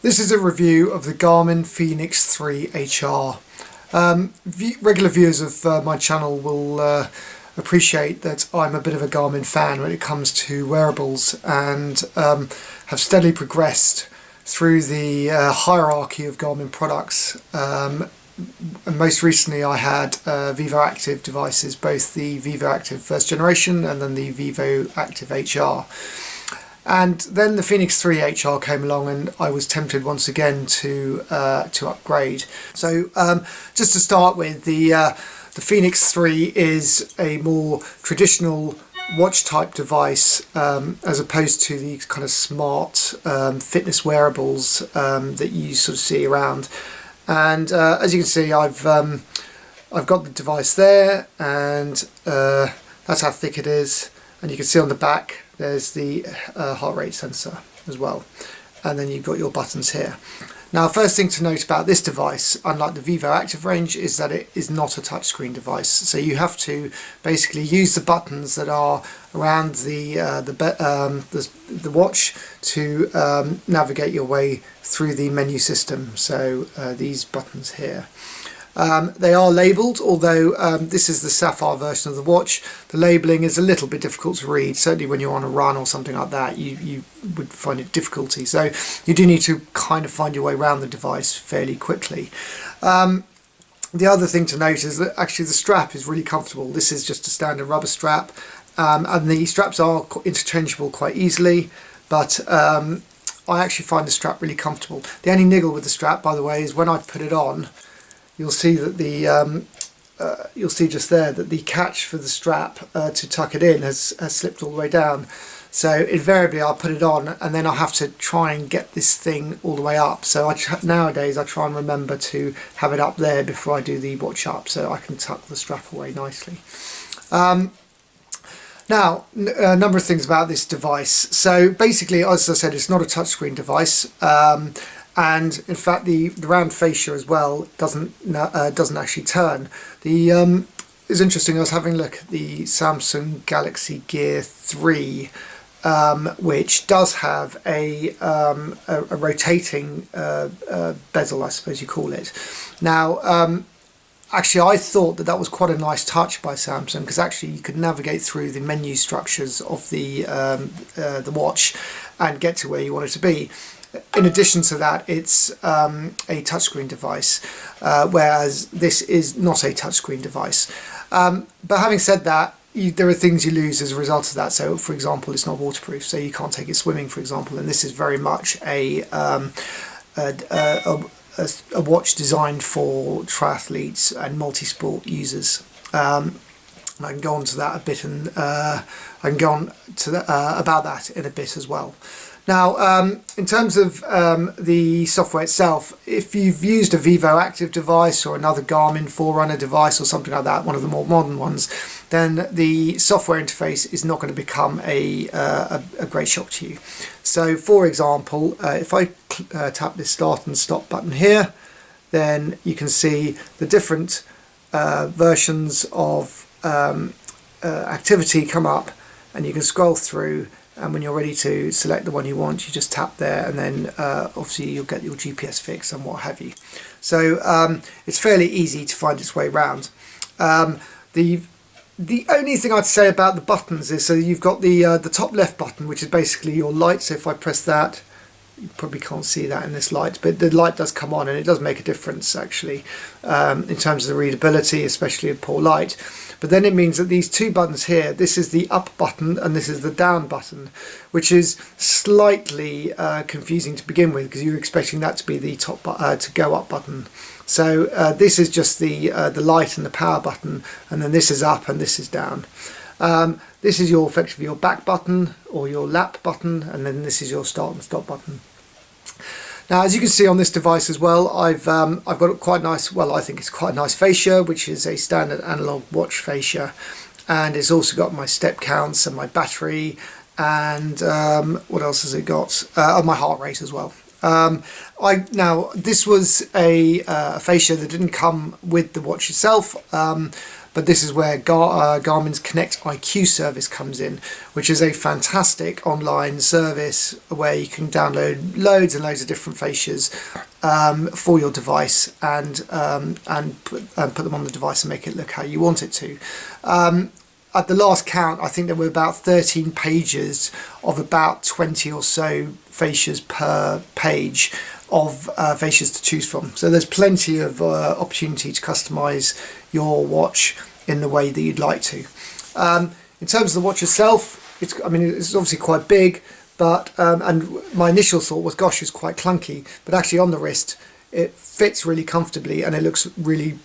This is a review of the Garmin Fenix 3 HR. Regular viewers of my channel will appreciate that I'm a bit of a Garmin fan when it comes to wearables, and have steadily progressed through the hierarchy of Garmin products. And most recently I had Vivoactive devices, both the Vivoactive first generation and then the Vivoactive HR. And then the Fenix 3 HR came along and I was tempted once again to upgrade. So just to start with, the Fenix 3 is a more traditional watch type device, as opposed to the kind of smart fitness wearables that you sort of see around. And as you can see, I've got the device there, and that's how thick it is. And you can see on the back there's the heart rate sensor as well, and then you've got your buttons here. Now, first thing to note about this device, unlike the Vivoactive range, is that it is not a touchscreen device. So you have to basically use the buttons that are around the watch to navigate your way through the menu system. So these buttons here. They are labelled, although this is the sapphire version of the watch. The labelling is a little bit difficult to read. Certainly when you're on a run or something like that, you would find it difficulty. So you do need to kind of find your way around the device fairly quickly. The other thing to note is that actually the strap is really comfortable. This is just a standard rubber strap, and the straps are interchangeable quite easily, but I actually find the strap really comfortable. The only niggle with the strap, by the way, is when I put it on, you'll see that you'll see just there that the catch for the strap to tuck it in has slipped all the way down. So invariably I'll put it on and then I'll have to try and get this thing all the way up. So nowadays I try and remember to have it up there before I do the watch up, so I can tuck the strap away nicely. Now, a number of things about this device. So basically, as I said, it's not a touchscreen device. And in fact the round fascia as well doesn't actually turn. It's interesting, I was having a look at the Samsung Galaxy Gear 3, which does have a rotating bezel, I suppose you call it. Now actually I thought that was quite a nice touch by Samsung, because actually you could navigate through the menu structures of the watch and get to where you want it to be. In addition to that, it's a touchscreen device, whereas this is not a touchscreen device. But having said that, there are things you lose as a result of that. So, for example, it's not waterproof, so you can't take it swimming, for example. And this is very much a watch designed for triathletes and multi-sport users. And I can go on to that a bit, and I can go on to about that in a bit as well. Now, in terms of the software itself, if you've used a Vivoactive device or another Garmin Forerunner device or something like that, one of the more modern ones, then the software interface is not going to become a great shock to you. So, for example, if I tap this start and stop button here, then you can see the different versions of activity come up, and you can scroll through. And when you're ready to select the one you want, you just tap there, and then obviously you'll get your GPS fix and what have you. So it's fairly easy to find its way around. The only thing I'd say about the buttons is, so you've got the top left button, which is basically your light. So if I press that, you probably can't see that in this light, but the light does come on, and it does make a difference actually in terms of the readability, especially in poor light. But then it means that these two buttons here, this is the up button and this is the down button, which is slightly confusing to begin with, because you're expecting that to be the top to go up button. So this is just the light and the power button, and then this is up and this is down. This is effectively your back button or your lap button, and then this is your start and stop button. Now, as you can see on this device as well, I've got quite nice, well, I think it's quite a nice fascia, which is a standard analog watch fascia, and it's also got my step counts and my battery, and what else has it got? My heart rate as well. Now this was a fascia that didn't come with the watch itself, but this is where Garmin's Connect IQ service comes in, which is a fantastic online service where you can download loads and loads of different fascias for your device and put them on the device and make it look how you want it to. At the last count, I think there were about 13 pages of about 20 or so fascias per page of fascias to choose from. So there's plenty of opportunity to customize your watch in the way that you'd like to. In terms of the watch itself, it's obviously quite big, but and my initial thought was, gosh, it's quite clunky, but actually on the wrist it fits really comfortably and it looks really,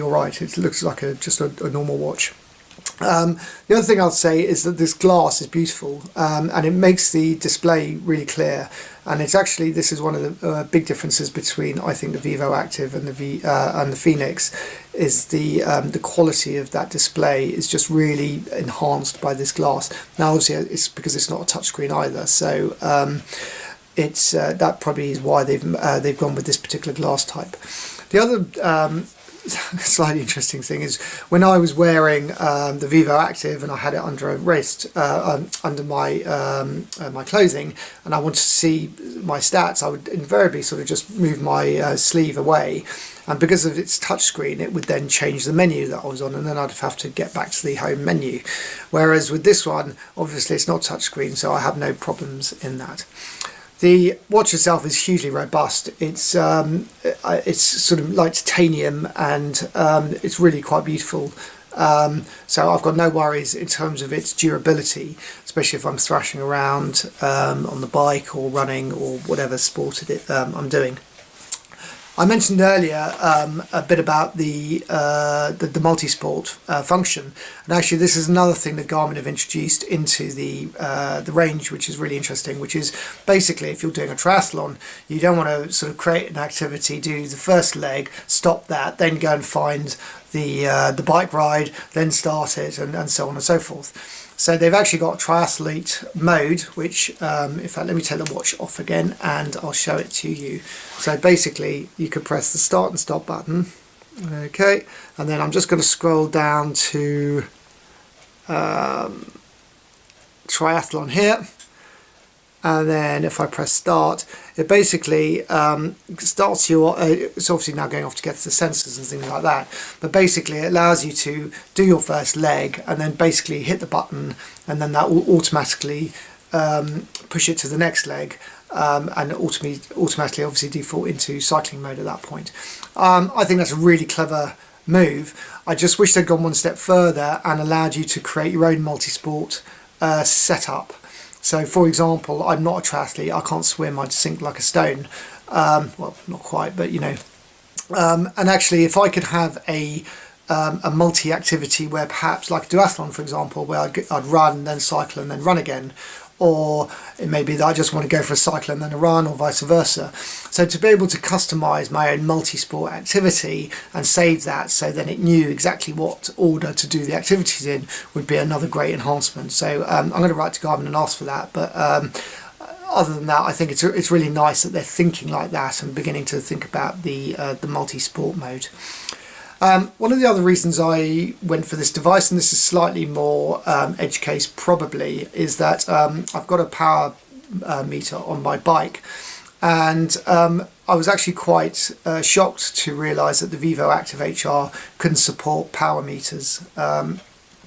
all right. It looks like just a normal watch. The other thing I'll say is that this glass is beautiful, and it makes the display really clear, and this is one of the big differences between, I think, the Vivoactive and the Fenix, is the quality of that display is just really enhanced by this glass. Now obviously it's because it's not a touchscreen either, so it's that probably is why they've gone with this particular glass type. The other slightly interesting thing is when I was wearing the Vivoactive and I had it under a wrist, under my clothing, and I wanted to see my stats, I would invariably sort of just move my sleeve away, and because of its touchscreen it would then change the menu that I was on, and then I'd have to get back to the home menu. Whereas with this one, obviously it's not touchscreen, so I have no problems in that. The watch itself is hugely robust. It's sort of like titanium, and it's really quite beautiful. So I've got no worries in terms of its durability, especially if I'm thrashing around on the bike or running or whatever sport I'm doing. I mentioned earlier a bit about the multi-sport function, and actually this is another thing that Garmin have introduced into the range, which is really interesting, which is basically if you're doing a triathlon, you don't want to sort of create an activity, do the first leg, stop that, then go and find the bike ride, then start it, and so on and so forth. So they've actually got triathlete mode, which, in fact, let me take the watch off again and I'll show it to you. So basically you could press the start and stop button, okay, and then I'm just going to scroll down to triathlon here. And then if I press start, it basically starts your, it's obviously now going off to get to the sensors and things like that, but basically it allows you to do your first leg and then basically hit the button, and then that will automatically push it to the next leg, and automatically obviously default into cycling mode at that point. I think that's a really clever move. I just wish they'd gone one step further and allowed you to create your own multi-sport setup. So for example, I'm not a triathlete, I can't swim, I'd sink like a stone. Well, not quite, but and actually if I could have a multi-activity where perhaps like a duathlon, for example, where I'd run, then cycle and then run again, or it may be that I just want to go for a cycle and then a run, or vice versa. So to be able to customize my own multi-sport activity and save that so then it knew exactly what order to do the activities in would be another great enhancement. So I'm going to write to Garmin and ask for that, but other than that, I think it's really nice that they're thinking like that and beginning to think about the multi-sport mode. One of the other reasons I went for this device, and this is slightly more edge case probably, is that I've got a power meter on my bike, and I was actually quite shocked to realise that the Vivoactive HR couldn't support power meters,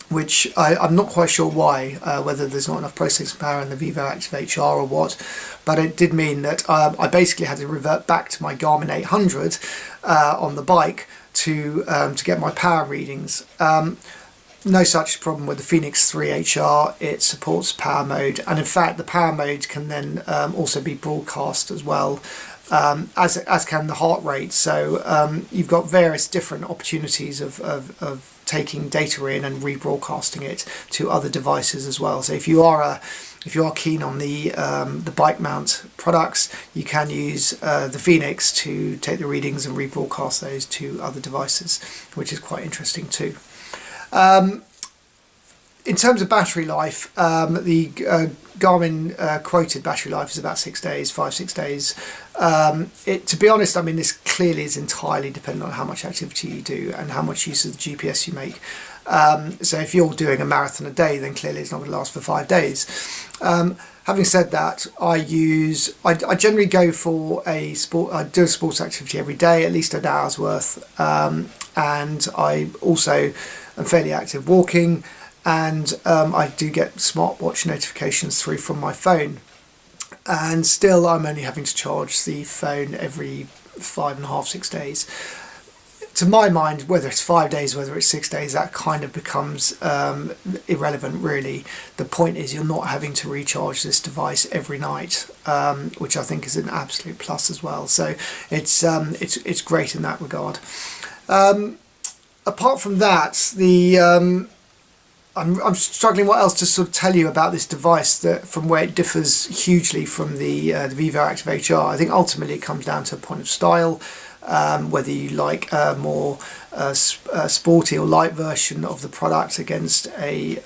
which I'm not quite sure why, whether there's not enough processing power in the Vivoactive HR or what, but it did mean that I basically had to revert back to my Garmin 800 on the bike to get my power readings. No such problem with the Fenix 3 HR. It supports power mode, and in fact the power mode can then also be broadcast as well, as can the heart rate. So you've got various different opportunities of taking data in and rebroadcasting it to other devices as well. So if you are keen on the bike mount products, you can use the Fenix to take the readings and rebroadcast those to other devices, which is quite interesting too. In terms of battery life, the Garmin quoted battery life is about 6 days, 5-6 days. To be honest, I mean, this clearly is entirely dependent on how much activity you do and how much use of the GPS you make. So if you're doing a marathon a day, then clearly it's not going to last for 5 days. Having said that, I generally go for I do a sports activity every day, at least an hour's worth, and I also am fairly active walking, and I do get smartwatch notifications through from my phone, and still I'm only having to charge the phone every 5.5, 6 days. To my mind, whether it's 5 days, whether it's 6 days, that kind of becomes irrelevant, really. The point is you're not having to recharge this device every night, which I think is an absolute plus as well. So it's great in that regard. Apart from that, I'm struggling what else to sort of tell you about this device, that from where it differs hugely from the Vivoactive HR. I think ultimately it comes down to a point of style. Whether you like a more sporty or light version of the product against a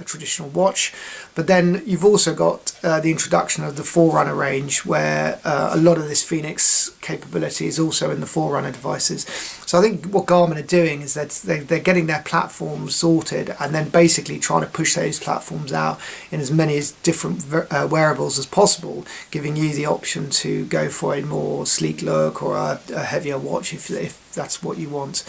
traditional watch. But then you've also got the introduction of the Forerunner range, where a lot of this Fenix capability is also in the Forerunner devices. So I think what Garmin are doing is that they're getting their platforms sorted and then basically trying to push those platforms out in as many different wearables as possible, giving you the option to go for a more sleek look or a heavier watch if that's what you want.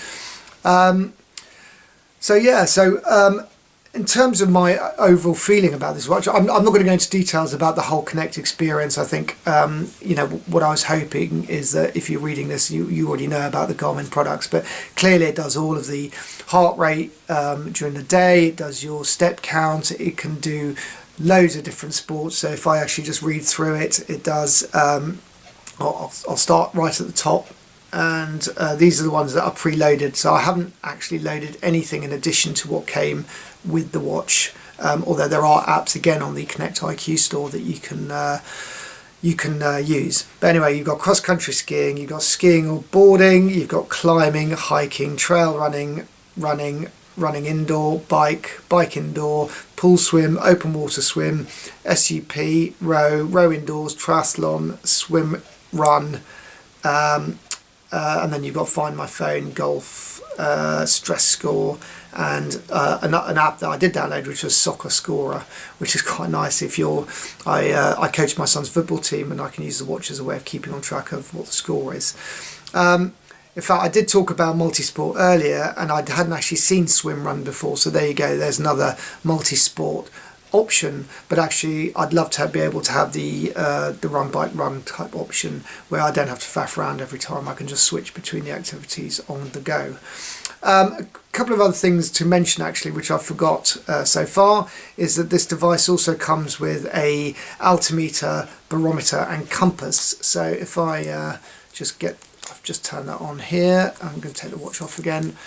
In terms of my overall feeling about this watch, I'm not going to go into details about the whole Connect experience. I think, what I was hoping is that if you're reading this, you already know about the Garmin products, but clearly it does all of the heart rate during the day, it does your step count, it can do loads of different sports. So if I actually just read through it, it does, I'll start right at the top. And these are the ones that are preloaded, so I haven't actually loaded anything in addition to what came with the watch, although there are apps again on the Connect IQ store that you can use. But anyway, you've got cross-country skiing, you've got skiing or boarding, you've got climbing, hiking, trail running indoor, bike indoor, pool swim, open water swim, SUP, row indoors, triathlon, swim, run, and then you've got Find My Phone, golf, stress score, and an app that I did download, which was Soccer Scorer, which is quite nice if I coach my son's football team, and I can use the watch as a way of keeping on track of what the score is. In fact, I did talk about multisport earlier, and I hadn't actually seen swim run before, so there you go, there's another multisport option. But actually I'd love to be able to have the run bike run type option, where I don't have to faff around every time. I can just switch between the activities on the go. A couple of other things to mention actually, which I forgot so far, is that this device also comes with a altimeter, barometer and compass. So if I I've just turned that on here, I'm going to take the watch off again.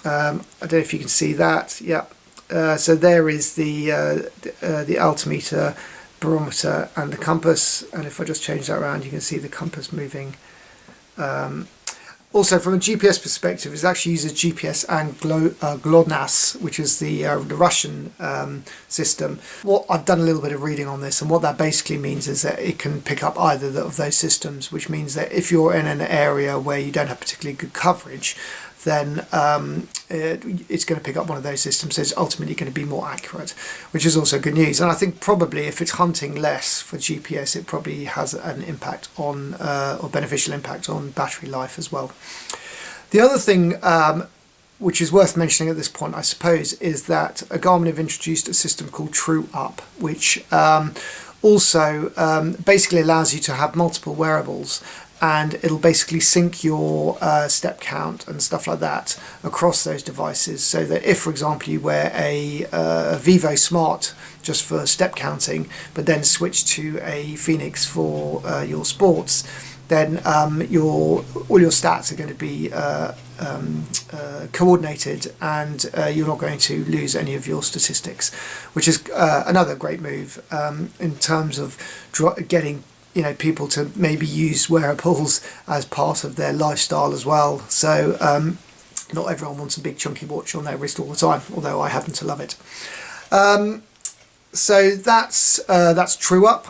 I don't know if you can see that. Yeah. So there is the altimeter, barometer and the compass, and if I just change that around, you can see the compass moving. Also from a GPS perspective, it actually uses GPS and GLONASS, which is the Russian system. What I've done a little bit of reading on this, and what that basically means is that it can pick up either of those systems, which means that if you're in an area where you don't have particularly good coverage, then it's going to pick up one of those systems, so it's ultimately going to be more accurate, which is also good news. And I think probably if it's hunting less for GPS, it probably has an impact on, or beneficial impact on battery life as well. The other thing which is worth mentioning at this point, I suppose, is that Garmin have introduced a system called True Up, which also basically allows you to have multiple wearables, and it'll basically sync your step count and stuff like that across those devices, so that if, for example, you wear a Vivo Smart just for step counting, but then switch to a Fenix for your sports, then all your stats are going to be coordinated, and you're not going to lose any of your statistics, which is another great move in terms of getting people to maybe use wearables as part of their lifestyle as well. So not everyone wants a big chunky watch on their wrist all the time, although I happen to love it. So that's True Up,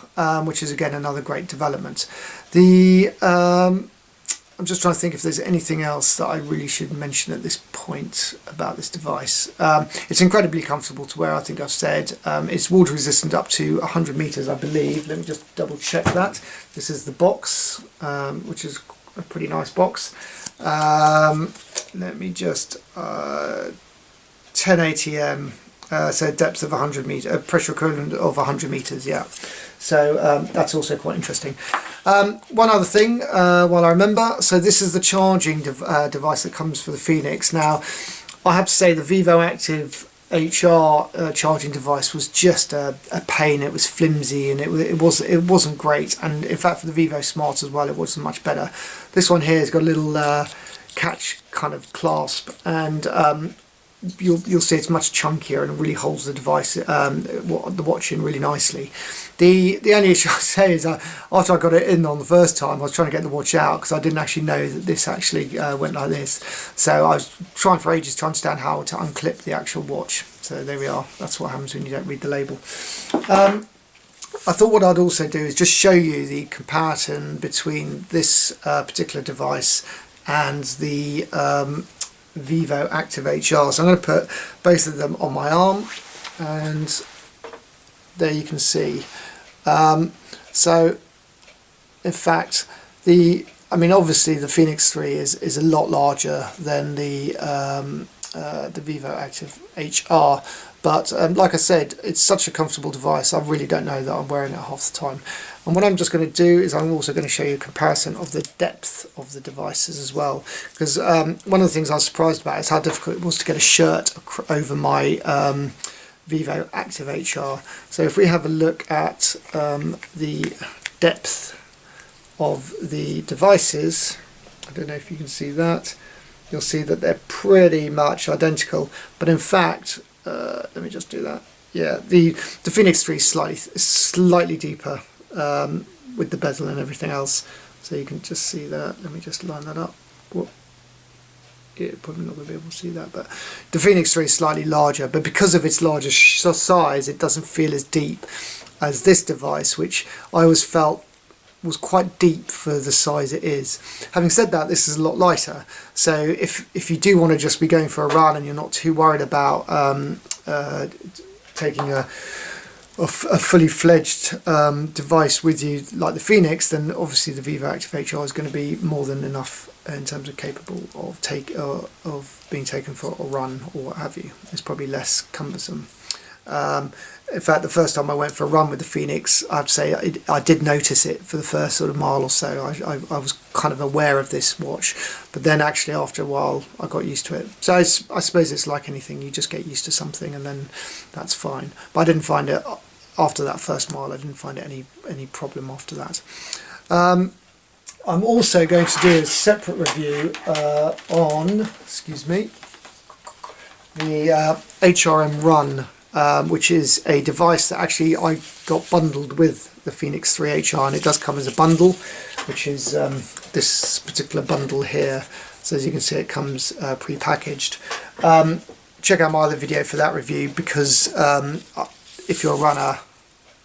which is again another great development. I'm just trying to think if there's anything else that I really should mention at this point about this device. It's incredibly comfortable to wear, I think I've said. It's water resistant up to 100 meters, I believe. Let me just double check that. This is the box, which is a pretty nice box. Let me just 10 ATM, so depth of 100 meters, pressure equivalent of 100 meters, yeah. So that's also quite interesting. One other thing while I remember, so this is the charging device that comes for the Fenix. Now, I have to say the Vivoactive HR charging device was just a pain. It was flimsy and it wasn't great. And in fact, for the Vivo Smart as well, it wasn't much better. This one here has got a little catch kind of clasp, and you'll see it's much chunkier and really holds the device, the watch in really nicely. The only issue I say is after I got it in on the first time, I was trying to get the watch out because I didn't actually know that this actually went like this. So I was trying for ages to understand how to unclip the actual watch. So there we are. That's what happens when you don't read the label. I thought what I'd also do is just show you the comparison between this particular device and the Vivoactive HR. So I'm going to put both of them on my arm, and there you can see. So in fact, obviously the Fenix 3 is a lot larger than the Vivoactive HR, but like I said, it's such a comfortable device. I really don't know that I'm wearing it half the time. And what I'm just going to do is I'm also going to show you a comparison of the depth of the devices as well, because one of the things I was surprised about is how difficult it was to get a shirt over my Vivoactive HR. So if we have a look at the depth of the devices, I don't know if you can see that, you'll see that they're pretty much identical, but in fact, let me just do that. Yeah, the Fenix 3 is slightly deeper with the bezel and everything else, so you can just see that. Let me just line that up. Whoop. Yeah, probably not going to be able to see that, but the Fenix 3 is slightly larger, but because of its larger size, it doesn't feel as deep as this device, which I always felt was quite deep for the size it is. Having said that, this is a lot lighter, so if you do want to just be going for a run and you're not too worried about taking a fully fledged device with you like the Fenix, then obviously the Vivoactive HR is going to be more than enough in terms of capable of being taken for a run or what have you. It's probably less cumbersome. In fact, the first time I went for a run with the Fenix, I'd say I did notice it for the first sort of mile or so. I was kind of aware of this watch, but then actually after a while I got used to it. So I suppose it's like anything, you just get used to something and then that's fine. But I didn't find it after that first mile, I didn't find it any problem after that. I'm also going to do a separate review on, excuse me, the HRM Run, which is a device that actually I got bundled with the Fenix 3 HR, and it does come as a bundle, which is this particular bundle here. So as you can see, it comes pre-packaged. Check out my other video for that review, because if you're a runner,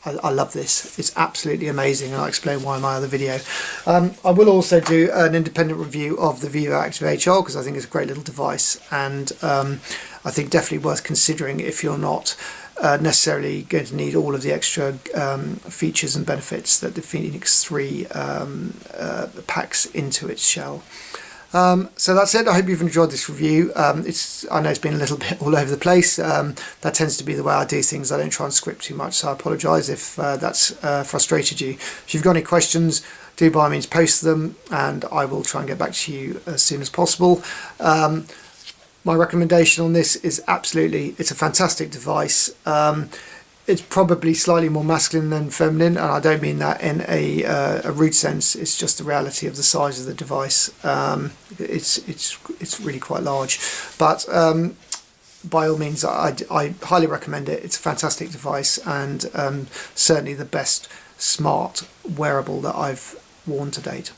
I love this. It's absolutely amazing, and I'll explain why in my other video. I will also do an independent review of the Vivoactive HR, because I think it's a great little device, and I think definitely worth considering if you're not necessarily going to need all of the extra features and benefits that the Fenix 3 packs into its shell. So that's it. I hope you've enjoyed this review. I know it's been a little bit all over the place. That tends to be the way I do things. I don't try and script too much, so I apologise if that's frustrated you. If you've got any questions, do by all means post them, and I will try and get back to you as soon as possible. My recommendation on this is absolutely, it's a fantastic device. It's probably slightly more masculine than feminine, and I don't mean that in a rude sense. It's just the reality of the size of the device. It's really quite large, but by all means, I highly recommend it. It's a fantastic device, and certainly the best smart wearable that I've worn to date.